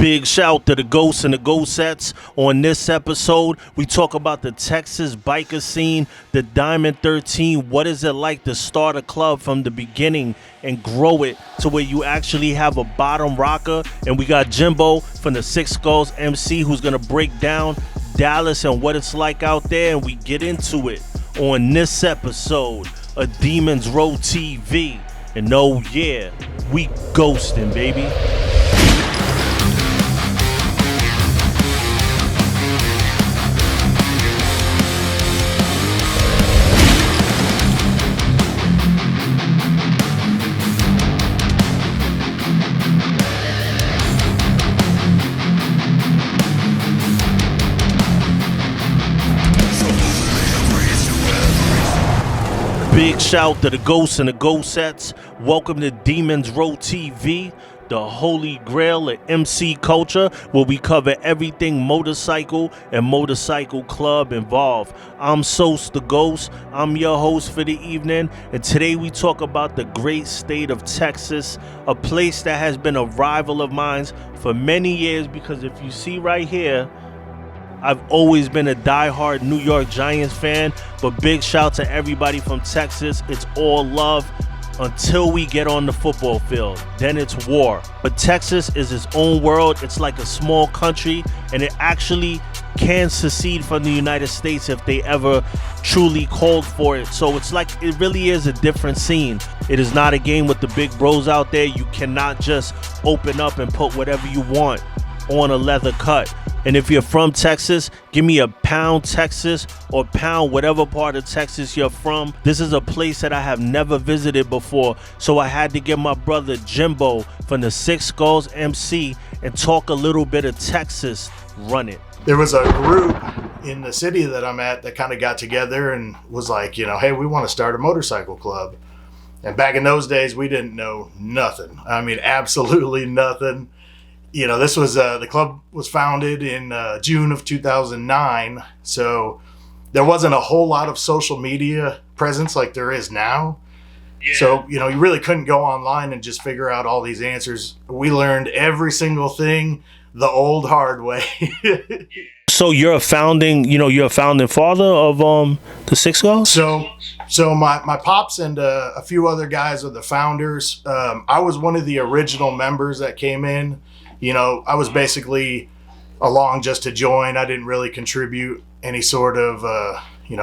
Big shout to the Ghosts and the Ghostettes. On this episode, we talk about the Texas biker scene, the Diamond 13. What is it like to start a club from the beginning and grow it to where you actually have a bottom rocker? And we got Jimbo from the Six Skulls MC who's going to break down Dallas and what it's like out there. And we get into it on this episode of Demons Row TV. And oh yeah, we ghosting, baby. Big shout to the Ghosts and the Ghostettes. Welcome to Demons Row TV, the holy grail of MC culture, where we cover everything motorcycle and motorcycle club involved. I'm Sose the Ghost. I'm your host for the evening, and today we talk about the great state of Texas, a place that has been a rival of mine for many years, because if you see right here, I've always been a diehard New York Giants fan, but big shout to everybody from Texas. It's all love until we get on the football field. Then it's war. But Texas is its own world. It's like a small country, and it actually can secede from the United States if they ever truly called for it. So it's like, it really is a different scene. It is not a game with the big bros out there. You cannot just open up and put whatever you want on a leather cut. And if you're from Texas, give me a pound Texas or pound whatever part of Texas you're from. This is a place that I have never visited before, so I had to get my brother Jimbo from the Six Skulls MC and talk a little bit of Texas. Run it. There was a group in the city that I'm at that kind of got together and was like, hey, we want to start a motorcycle club. And back in those days, we didn't know nothing. I mean, absolutely nothing. This was the club was founded in June of 2009, so there wasn't a whole lot of social media presence like there is now. Yeah. So, you really couldn't go online and just figure out all these answers. We learned every single thing the old hard way. So you're a founding father of the Six Skulls? So my pops and a few other guys are the founders. I was one of the original members that came in. I was basically along just to join. I didn't really contribute any sort of,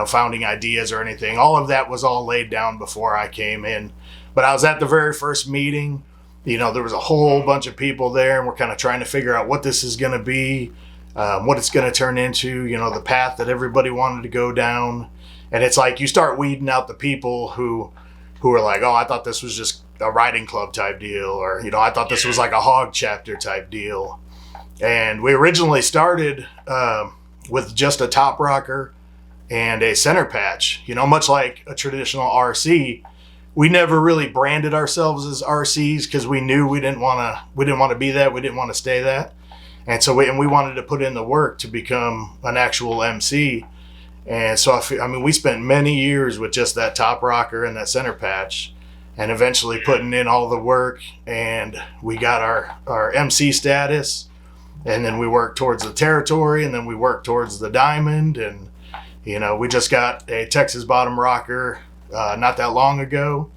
founding ideas or anything. All of that was all laid down before I came in. But I was at the very first meeting. There was a whole bunch of people there, and we're kind of trying to figure out what this is going to be, what it's going to turn into, the path that everybody wanted to go down. And it's like you start weeding out the people who are like, oh, I thought this was just a riding club type deal, or I thought this was like a hog chapter type deal. And we originally started with just a top rocker and a center patch, much like a traditional RC. We never really branded ourselves as RCs because we knew we didn't want to be that. We didn't want to stay that. And so we wanted to put in the work to become an actual MC. And so we spent many years with just that top rocker and that center patch, and eventually putting in all the work, and we got our MC status, and then we worked towards the territory, and then we worked towards the diamond, and we just got a Texas bottom rocker not that long ago.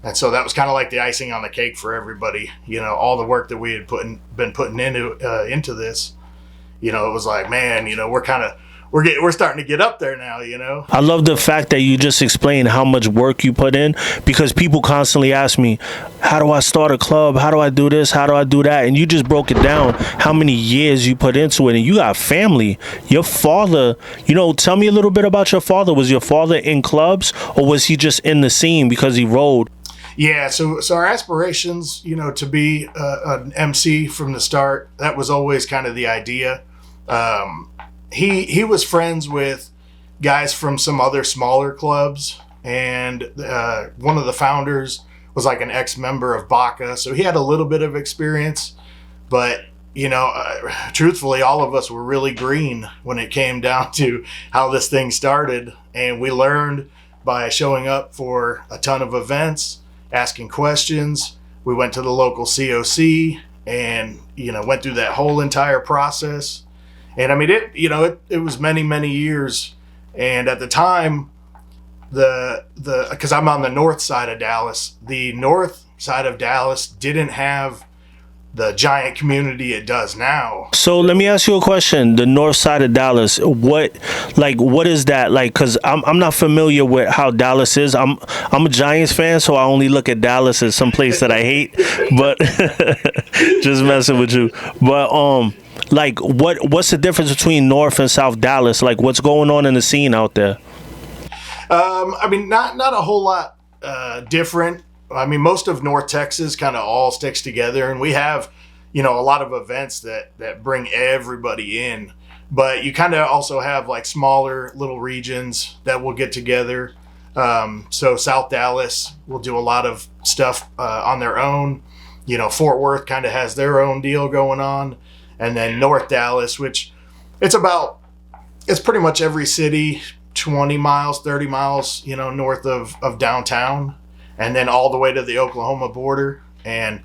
And so that was kind of like the icing on the cake for everybody. All the work that we had been putting into this, it was like, man, we're starting to get up there now, I love the fact that you just explained how much work you put in, because people constantly ask me, how do I start a club? How do I do this? How do I do that? And you just broke it down, how many years you put into it. And you got family. Your father, tell me a little bit about your father. Was your father in clubs, or was he just in the scene because he rode? Yeah, so our aspirations, to be an MC from the start, that was always kind of the idea. He was friends with guys from some other smaller clubs, and one of the founders was like an ex-member of Baca, so he had a little bit of experience. But truthfully, all of us were really green when it came down to how this thing started, and we learned by showing up for a ton of events, asking questions. We went to the local COC, and went through that whole entire process. And I mean, it was many years. And at the time, because I'm on the north side of Dallas, the north side of Dallas didn't have the giant community it does now. So let me ask you a question. The north side of Dallas, what is that like? Because I'm not familiar with how Dallas is. I'm a Giants fan, so I only look at Dallas as some place that I hate. But just messing with you. But like what's the difference between North and South Dallas? Like what's going on in the scene out there? I mean, not a whole lot different. I mean, most of North Texas kind of all sticks together, and we have, a lot of events that bring everybody in. But you kind of also have like smaller little regions that will get together. So South Dallas will do a lot of stuff on their own. Fort Worth kind of has their own deal going on, and then North Dallas, which it's pretty much every city 20 miles, 30 miles, north of downtown, and then all the way to the Oklahoma border. And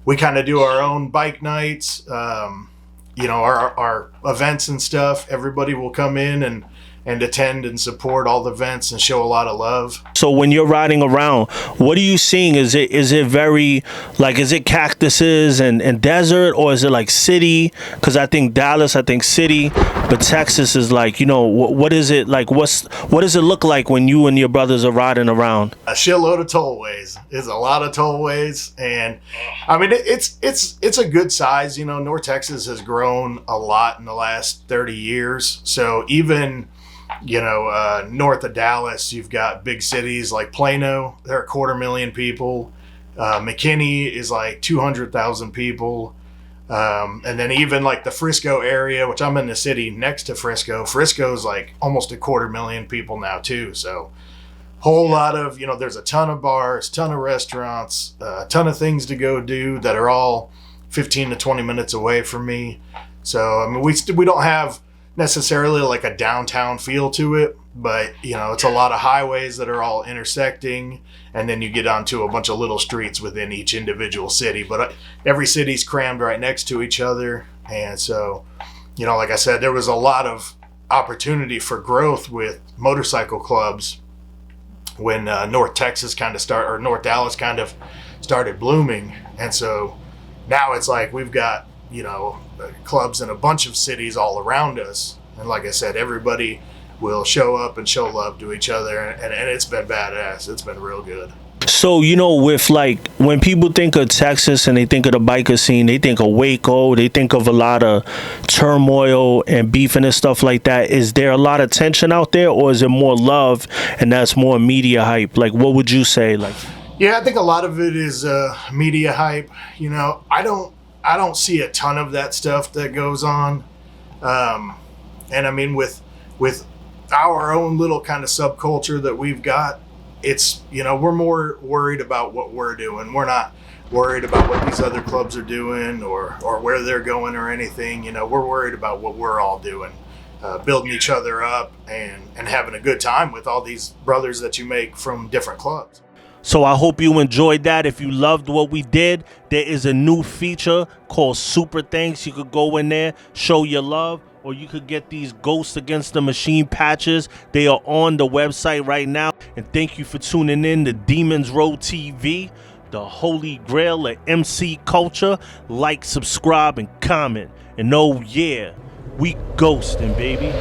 we kind of do our own bike nights, our events and stuff. Everybody will come in and attend and support all the events and show a lot of love. So when you're riding around, what are you seeing? Is it very like, is it cactuses and desert, or is it like city? Because I think Dallas, city, but Texas is like, what is it like? What does it look like when you and your brothers are riding around? A shitload of tollways. There's a lot of tollways, and I mean it's a good size. North Texas has grown a lot in the last 30 years. So even north of Dallas, you've got big cities like Plano. There are 250,000 people. McKinney is like 200,000 people. And then even like the Frisco area, which I'm in the city next to Frisco. Frisco's like almost 250,000 people now too. So whole lot of, there's a ton of bars, ton of restaurants, a ton of things to go do that are all 15 to 20 minutes away from me. So, I mean, we don't have necessarily like a downtown feel to it, but it's a lot of highways that are all intersecting, and then you get onto a bunch of little streets within each individual city. But every city's crammed right next to each other, and so like I said, there was a lot of opportunity for growth with motorcycle clubs when North Dallas kind of started blooming. And so now it's like we've got clubs in a bunch of cities all around us, and like I said, everybody will show up and show love to each other, and it's been badass. It's been real good. So with like when people think of Texas and they think of the biker scene, they think of Waco, they think of a lot of turmoil and beefing and stuff like that. Is there a lot of tension out there, or is it more love and that's more media hype? Like, what would you say? Like, yeah, I think a lot of it is media hype. I don't see a ton of that stuff that goes on. And I mean, with our own little kind of subculture that we've got, it's, we're more worried about what we're doing. We're not worried about what these other clubs are doing or where they're going or anything. We're worried about what we're all doing, building each other up and having a good time with all these brothers that you make from different clubs. So I hope you enjoyed that. If you loved what we did, there is a new feature called Super Thanks. You could go in there, show your love, or you could get these Ghosts Against the Machine patches. They are on the website right now. And thank you for tuning in to Demons Road TV, the holy grail of MC culture. Like, subscribe, and comment. And oh yeah, we ghosting, baby.